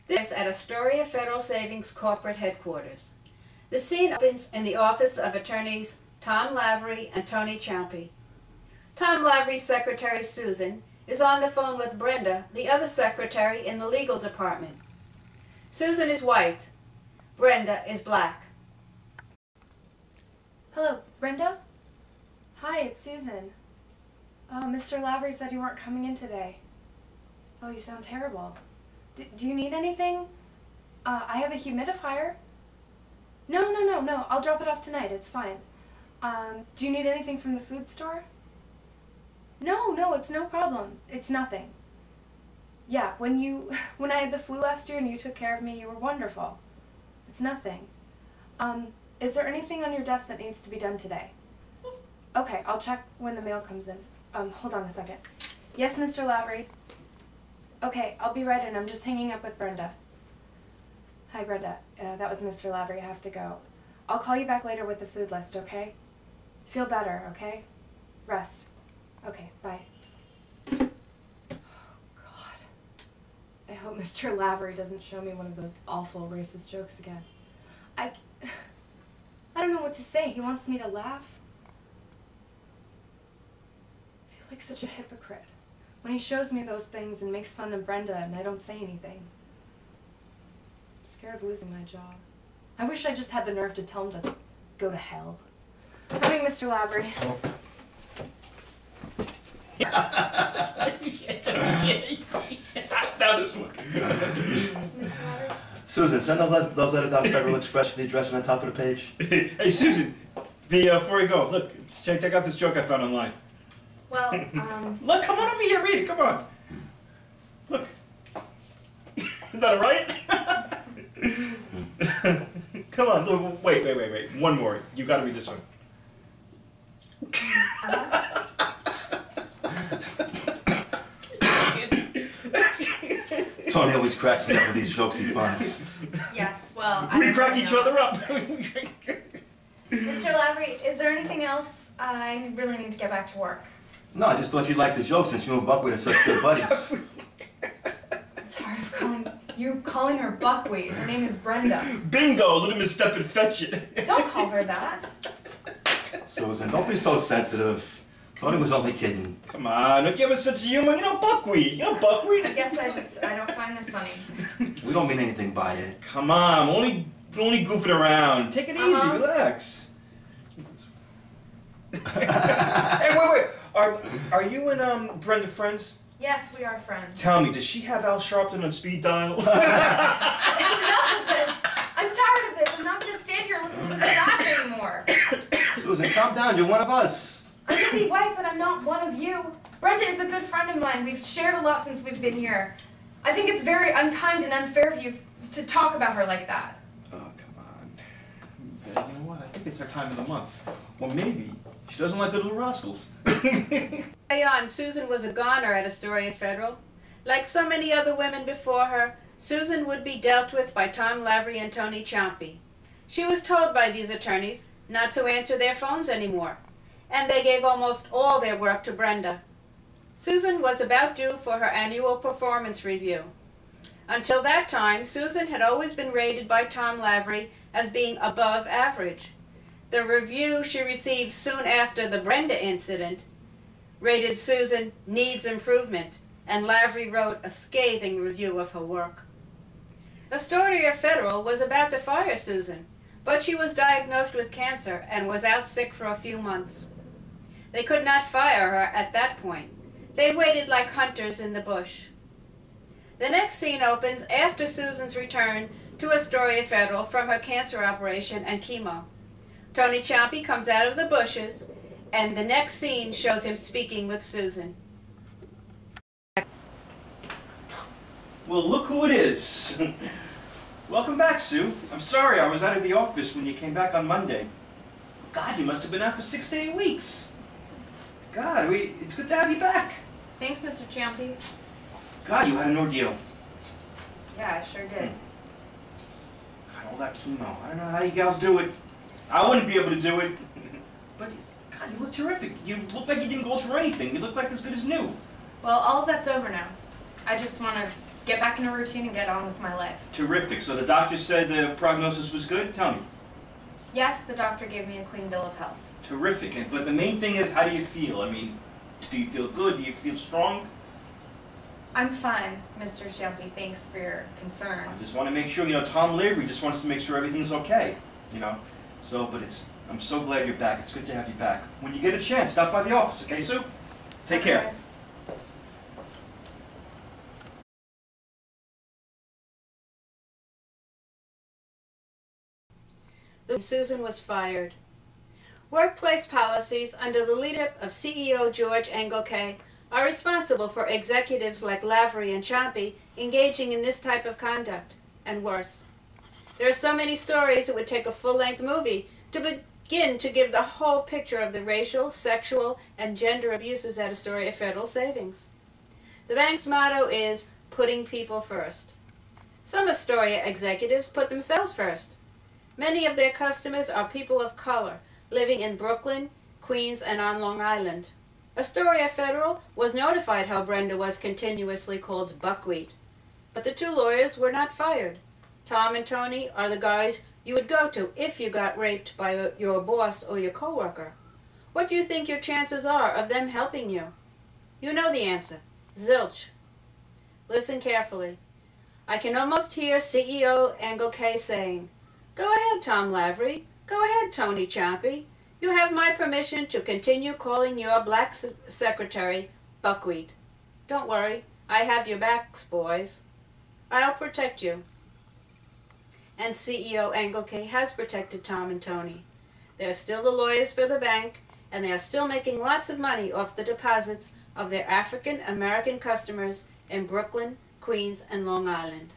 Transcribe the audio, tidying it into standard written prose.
This at Astoria Federal Savings Corporate Headquarters. The scene opens in the office of attorneys Tom Lavery and Tony Ciampi. Tom Lavery's secretary, Susan, is on the phone with Brenda, the other secretary in the legal department. Susan is white. Brenda is black. Hello, Brenda? Hi, it's Susan. Oh, Mr. Lavery said you weren't coming in today. Oh, you sound terrible. Do you need anything? I have a humidifier. No, I'll drop it off tonight. It's fine. Do you need anything from the food store? No, it's no problem. It's nothing. Yeah, when I had the flu last year and you took care of me, you were wonderful. It's nothing. Is there anything on your desk that needs to be done today? Okay, I'll check when the mail comes in. Hold on a second. Yes, Mr. Lavery. Okay, I'll be right in. I'm just hanging up with Brenda. Hi, Brenda. That was Mr. Lavery. I have to go. I'll call you back later with the food list, okay? Feel better, okay? Rest. Okay, bye. Oh, God. I hope Mr. Lavery doesn't show me one of those awful racist jokes again. I don't know what to say. He wants me to laugh. I feel like such a hypocrite when he shows me those things and makes fun of Brenda and I don't say anything. I'm scared of losing my job. I wish I just had the nerve to tell him to go to hell. Coming, Mr. Lavery. I found this one. Susan, send those letters out Federal Express to the address on the top of the page. Hey, Susan, before you go, look, check out this joke I found online. Well, Look, come on over here, read it, come on. Look. Isn't that right? Come on, look, wait. One more. You gotta read this one. Tony always cracks me up with these jokes he finds. yes, well, We crack each other up. Mr. Lavery, is there anything else? I really need to get back to work. No, I just thought you'd like the joke since you and Buckwheat are such good buddies. I'm tired of calling her Buckwheat. Her name is Brenda. Bingo! Let him step and fetch it. Don't call her that. Susan, don't be so sensitive. Tony was only kidding. Come on, don't give us such a humor. You know Buckwheat. You know Buckwheat. I guess I don't find this funny. We don't mean anything by it. Come on, only goofing around. Take it easy, relax. Hey, wait. Are you and Brenda friends? Yes, we are friends. Tell me, does she have Al Sharpton on speed dial? Enough of this! I'm tired of this. I'm not going to stand here and listen to this trash anymore. Susan, calm down. You're one of us. I may be white, but I'm not one of you. Brenda is a good friend of mine. We've shared a lot since we've been here. I think it's very unkind and unfair of you to talk about her like that. Oh, come on. You know what? I think it's our time of the month. Or maybe she doesn't like the Little Rascals. Early on, Susan was a goner at Astoria Federal. Like so many other women before her, Susan would be dealt with by Tom Lavery and Tony Ciampi. She was told by these attorneys not to answer their phones anymore, and they gave almost all their work to Brenda. Susan was about due for her annual performance review. Until that time, Susan had always been rated by Tom Lavery as being above average. The review she received soon after the Brenda incident rated Susan needs improvement, and Lavery wrote a scathing review of her work. Astoria Federal was about to fire Susan, but she was diagnosed with cancer and was out sick for a few months. They could not fire her at that point. They waited like hunters in the bush. The next scene opens after Susan's return to Astoria Federal from her cancer operation and chemo. Tony Ciampi comes out of the bushes, and the next scene shows him speaking with Susan. Well, look who it is. Welcome back, Sue. I'm sorry I was out of the office when you came back on Monday. God, you must have been out for 6 to 8 weeks. God, it's good to have you back. Thanks, Mr. Ciampi. God, you had an ordeal. Yeah, I sure did. God, all that chemo. I don't know how you gals do it. I wouldn't be able to do it. But, God, you look terrific. You look like you didn't go through anything. You look like as good as new. Well, all of that's over now. I just want to get back in a routine and get on with my life. Terrific. So the doctor said the prognosis was good? Tell me. Yes, the doctor gave me a clean bill of health. Terrific. But the main thing is, how do you feel? I mean, do you feel good? Do you feel strong? I'm fine, Mr. Champy. Thanks for your concern. I just want to make sure, Tom Lavery just wants to make sure everything's okay, So, but I'm so glad you're back. It's good to have you back. When you get a chance, stop by the office, okay, Sue? Take care. Susan was fired. Workplace policies under the leadership of CEO George Engelke are responsible for executives like Lavery and Champy engaging in this type of conduct, and worse. There are so many stories it would take a full-length movie to begin to give the whole picture of the racial, sexual, and gender abuses at Astoria Federal Savings. The bank's motto is, putting people first. Some Astoria executives put themselves first. Many of their customers are people of color, living in Brooklyn, Queens, and on Long Island. Astoria Federal was notified how Brenda was continuously called buckwheat. But the two lawyers were not fired. Tom and Tony are the guys you would go to if you got raped by your boss or your coworker. What do you think your chances are of them helping you? You know the answer. Zilch. Listen carefully. I can almost hear CEO Engelke saying, "Go ahead, Tom Lavery. Go ahead, Tony Champy. You have my permission to continue calling your black secretary buckwheat. Don't worry, I have your backs, boys. I'll protect you." And CEO Engelke has protected Tom and Tony. They're still the lawyers for the bank, and they are still making lots of money off the deposits of their African American customers in Brooklyn, Queens, and Long Island.